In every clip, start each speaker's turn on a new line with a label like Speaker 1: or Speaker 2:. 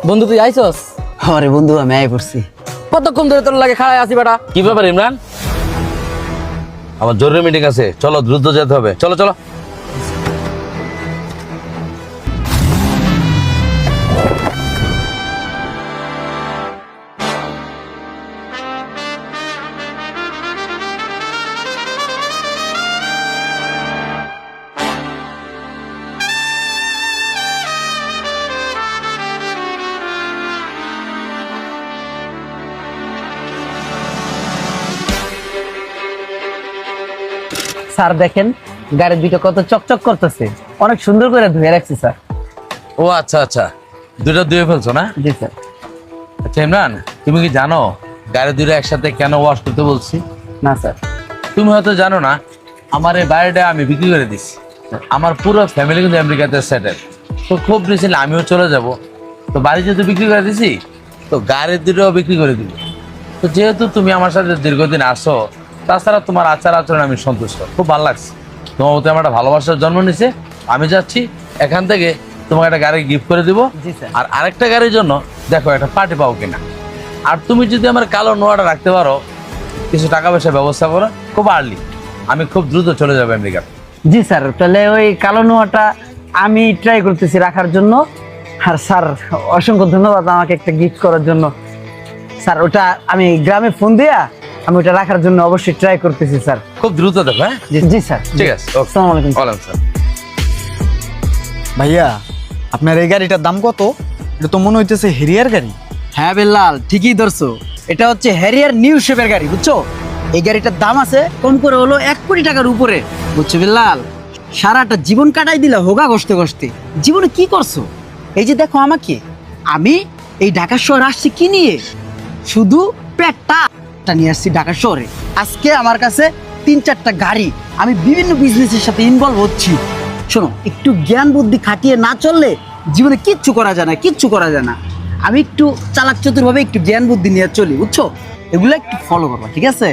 Speaker 1: বন্ধু তুই আইছস?
Speaker 2: আরে বন্ধু আমি আয় পড়ছি।
Speaker 1: কতক্ষণ ধরে তোর লাগে খাড়ায় আছি বেটা?
Speaker 3: কি ব্যাপার ইমরান? আমার জরুরি মিটিং আছে, চলো দ্রুত যেতে হবে। চলো চলো।
Speaker 2: স্যার দেখেন গাড়ির দুটো কত চকচক করতেছে, অনেক সুন্দর করে ধুয়ে রাখছি স্যার।
Speaker 3: ও আচ্ছা আচ্ছা, দুটো ধুয়ে ফেলছো না?
Speaker 2: জি স্যার।
Speaker 3: আচ্ছা ইমরান, তুমি কি জানো গাড়ি দুটো একসাথে কেন ওয়াশ করতে বলছি?
Speaker 2: না স্যার।
Speaker 3: তুমি হয়তো জানো না, আমার এই বাড়িটা আমি বিক্রি করে দিছি। আমার পুরো ফ্যামিলি কিন্তু আমেরিকাতে সেটেল। তো খুব রিসেন্টলি আমিও চলে যাব। তো বাড়ি যেহেতু বিক্রি করে দিছি, তো গাড়ির দুটোও বিক্রি করে দিব। তো যেহেতু তুমি আমার সাথে দীর্ঘদিন আসো, তাছাড়া তোমার আচার আচরণ আমি সন্তুষ্ট, খুব ভালো লাগছে। তোমার মতো আমার একটা ভালোবাসার জন্ম নিছে। আমি যাচ্ছি এখান থেকে তোমাকে একটা গাড়ি গিফট করে দিব।
Speaker 2: জি স্যার।
Speaker 3: আর আরেকটা গাড়ির জন্য দেখো একটা পার্টি পাও কিনা। আর তুমি যদি আমার কালো নোয়াটা রাখতে পারো, কিছু টাকা পয়সার ব্যবস্থা করো, খুব আর্লি আমি খুব দ্রুত চলে যাবো আমেরিকা।
Speaker 2: জি স্যার, তাহলে ওই কালো নোয়াটা আমি ট্রাই করতেছি রাখার জন্য। আর স্যার অসংখ্য ধন্যবাদ আমাকে একটা গিফট করার জন্য। স্যার ওটা আমি গ্রামে ফোন দিয়া আমি ওটা রাখার জন্য অবশ্যই ট্রাই করতেছি স্যার।
Speaker 3: খুব দ্রুত দেখো। হ্যাঁ
Speaker 2: জি স্যার।
Speaker 3: ঠিক আছে, ওকে।
Speaker 2: আসসালামু আলাইকুম।
Speaker 3: ওয়ালাইকুম আসসালাম।
Speaker 4: ভাইয়া আপনার এই গাড়িটার দাম কত? এটা তো মনে হইতেছে হেরিয়ার গাড়ি।
Speaker 2: হ্যাঁ বেল্লাল, ঠিকই ধরছো। এটা হচ্ছে হ্যারিয়ার নিউ শেপের গাড়ি, বুঝছো? এই গাড়িটার দাম আছে কম করে হলো 1 কোটি টাকার উপরে, বুঝছো বেল্লাল? সারাটা জীবন কাটাই দিলা হোগা কষ্টে কষ্টে। জীবনে কি করছো? এই যে দেখো আমাকে, আমি এই ঢাকা শহরে আসছি কি নিয়ে? শুধু পেটটা নিয়ে আসছি ঢাকা শহরে। আজকে আমার কাছে 3-4টা গাড়ি, আমি বিভিন্ন বিজনেসের সাথে ইনভলভ হচ্ছি। শোনো, একটু জ্ঞান বুদ্ধি খাটিয়ে না চললে জীবনে কিচ্ছু করা যায় না, কিচ্ছু করা যায় না। আমি একটু চালাক চতুরভাবে একটু জ্ঞান বুদ্ধি নিয়ে চলি, বুঝছো? এগুলো একটু ফলো করবা, ঠিক আছে?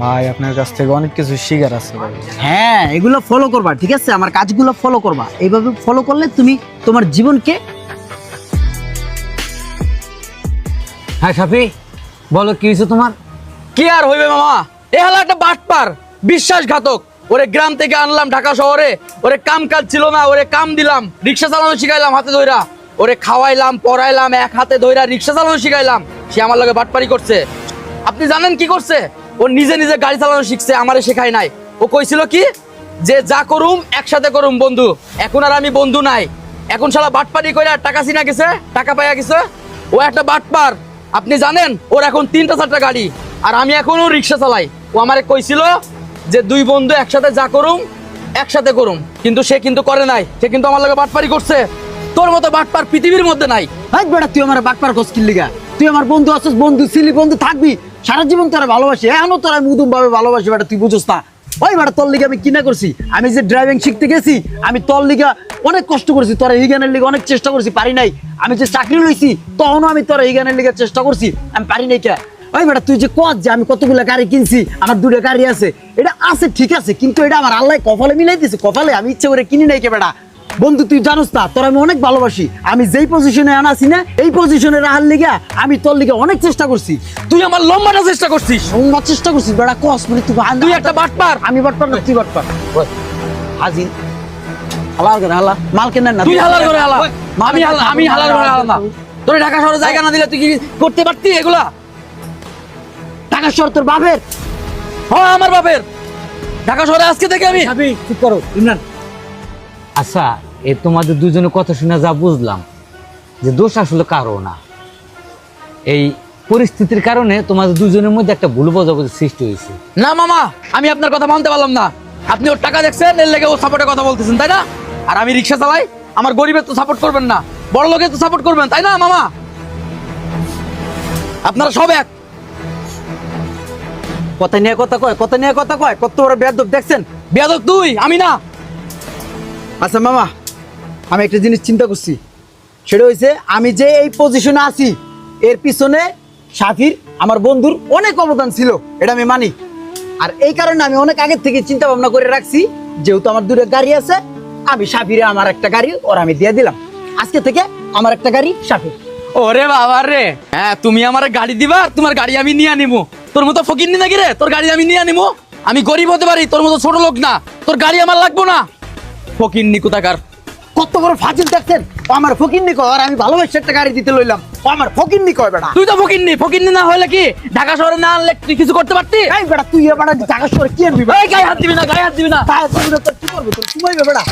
Speaker 4: ভাই আপনার কাছ থেকে অনেক কিছু শিখার আছে ভাই।
Speaker 2: হ্যাঁ, এগুলো ফলো করবা, ঠিক আছে? আমার কাজগুলো ফলো করবা। এইভাবে ফলো করলে তুমি তোমার জীবনকে। হ্যাঁ সাফি, বলো কি হয়েছে তোমার?
Speaker 1: কি আর হইবে মামা, এ হলো একটা বাটপার, বিশ্বাসঘাতক। ওরে গ্রাম থেকে আনলাম ঢাকা শহরে, ওরে কাম কাজ ছিল না, ওরে কাম দিলাম, রিক্সা চালানো শিখাইলাম হাতে ধইরা, ওরে খাওয়াইলাম পড়াইলাম, এক হাতে ধইরা রিক্সা চালানো শিখাইলাম। সে আমার লগে বাটপারি করছে। আপনি জানেন কি করছে? ও নিজে নিজে গাড়ি চালানো শিখছে, আমারে শেখায় নাই। ও কইছিল কি যে যা করুম একসাথে করুম বন্ধু। এখন আর আমি বন্ধু নাই, এখন শালা বাটপারি কইরা টাকা চিনা গেছে, টাকা পাইয়া গেছে। ও একটা বাটপার। আপনি জানেন ওর এখন 3-4টা গাড়ি, আর আমি এখনো রিক্সা চালাই। ও আমারে কইছিল যে 2 বন্ধু একসাথে যা করুম একসাথে করুম, কিন্তু সে কিন্তু করে নাই। সে কিন্তু আমার লগে বাটপারি করছে। তোর মতো বাটপার পৃথিবীর মধ্যে নাই।
Speaker 2: হাই বেটা, তুই আমার বাটপার কস্কিল লিগা? তুই আমার বন্ধু আছিস, বন্ধু ছিলি, বন্ধু থাকবি সারা জীবন। তোরা ভালোবাসি, এখনো তোরা মুদুম ভাবে ভালোবাসি বেটা, তুই বুঝোস না? ওই বেটা, তোর লিগে আমি কিনা করছি। আমি যে ড্রাইভিং শিখতে গেছি, আমি তোর লিগা অনেক কষ্ট করছি, তোরা হিগানের লিগে অনেক চেষ্টা করছি, পারি নাই। আমি যে চাকরি লইছি তখনও আমি তোরা হিগানের লিগে চেষ্টা করছি, আমি পারি নাই। কে ওই বেটা, তুই যে কস যে আমি কতগুলো গাড়ি কিনছি, আমার 2টা গাড়ি আছে, এটা আছে ঠিক আছে, কিন্তু এটা আমার আল্লাহ কপালে মিলাই দিছে। কপালে আমি ইচ্ছে করে কিনি নাই কে বেটা। বন্ধু তুই জানোস না, তোর আমি অনেক ভালোবাসি। আমি যেই পজিশনে আনাছি না, এই পজিশনে রাখার লিগা আমি তোর লিগে অনেক চেষ্টা করছি।
Speaker 1: তুই আমার লম্বাটা চেষ্টা করছিস।
Speaker 2: অনেক চেষ্টা করছিস বেটা, কস মানে
Speaker 1: তুই একটা বাটপার।
Speaker 2: আমি বাটপার না, তুই বাটপার। হাজির হালার করে হালা, মাল কেনেন না
Speaker 1: তুই হালার করে হালা, আমি হালার করে হালা না। তোর ঢাকা শহরে জায়গা না দিলে তুই কি করতে পারতি এগুলা?
Speaker 2: টাকা শহর তোর বাপের।
Speaker 1: হ্যাঁ আমার বাপের। ঢাকা শহরে আজকে থেকে আমি।
Speaker 2: চুপ করো ইমরান।
Speaker 5: আচ্ছা, এই তোমাদের দুজনের কথা শুনে যা বুঝলাম যে দোষ আসলে কারো না, এই পরিস্থিতির কারণে তোমাদের দুজনের মধ্যে একটা ভুল বোঝাবুঝির সৃষ্টি হয়েছে।
Speaker 1: না মামা, আমি আপনার কথা মানতে পারলাম না। আপনি ওর টাকা দেখছেন, এর লেগে ও সাপোর্টের কথা বলতেছেন, তাই না? আর আমি রিক্সা চালাই, আমার গরিবের তো সাপোর্ট করবেন না, বড় লোকের তো সাপোর্ট করবেন, তাই না মামা? আপনারা সব এক।
Speaker 2: কথা নিয়ে কথা কয়, কথা নিয়ে কথা কয়, কত বড় বেয়াদব দেখছেন?
Speaker 1: বেয়াদব তুই, আমি না।
Speaker 2: আচ্ছা মামা, আমি একটা জিনিস চিন্তা করছি। সেটা হয়েছে, আমি যে এই পজিশনে আছি এর পিছনে শাফির আমার বন্ধুর অনেক অবদান ছিল, এটা আমি মানি। আর এই কারণে আমি অনেক আগের থেকে চিন্তা ভাবনা করে রাখছি, যেহেতু আমার 2টা গাড়ি আছে, আমি শাফিরে আমার একটা গাড়ি ওর আমি দিয়ে দিলাম। আজকে থেকে আমার একটা গাড়ি সাথে।
Speaker 1: ওরে বাবা রে, হ্যাঁ তুমি আমার গাড়ি দিবা, তোমার গাড়ি আমি নিয়ে নিবো। তোর মতো ফকির নি নাকি রে, তোর গাড়ি আমি নিয়ে নিবো? আমি গরিব হতে পারি, তোর মতো ছোট লোক না, তোর গাড়ি আমার লাগবো না। ফকির নি কোথাকার।
Speaker 2: কত বড় ফাজিল দেখছেন, ও আমার ফকিন্নি কয়, আর আমি ভালোবাসে একটা গাড়ি দিতে লইলাম, ও আমার ফকিন্নি কয় বেটা।
Speaker 1: তুই তো ফকির নি না হলে কি ঢাকা শহরে না আনলে তুই কিছু করতে পারতি?
Speaker 2: এই বেটা তুই এ বেটা ঢাকা শহরে কি আনবি?
Speaker 1: এই গায়ে হাত দিবি না, গায়ে হাত দিবি না।
Speaker 2: তাই তোর কি করবে, তোর কি হইবে বেটা?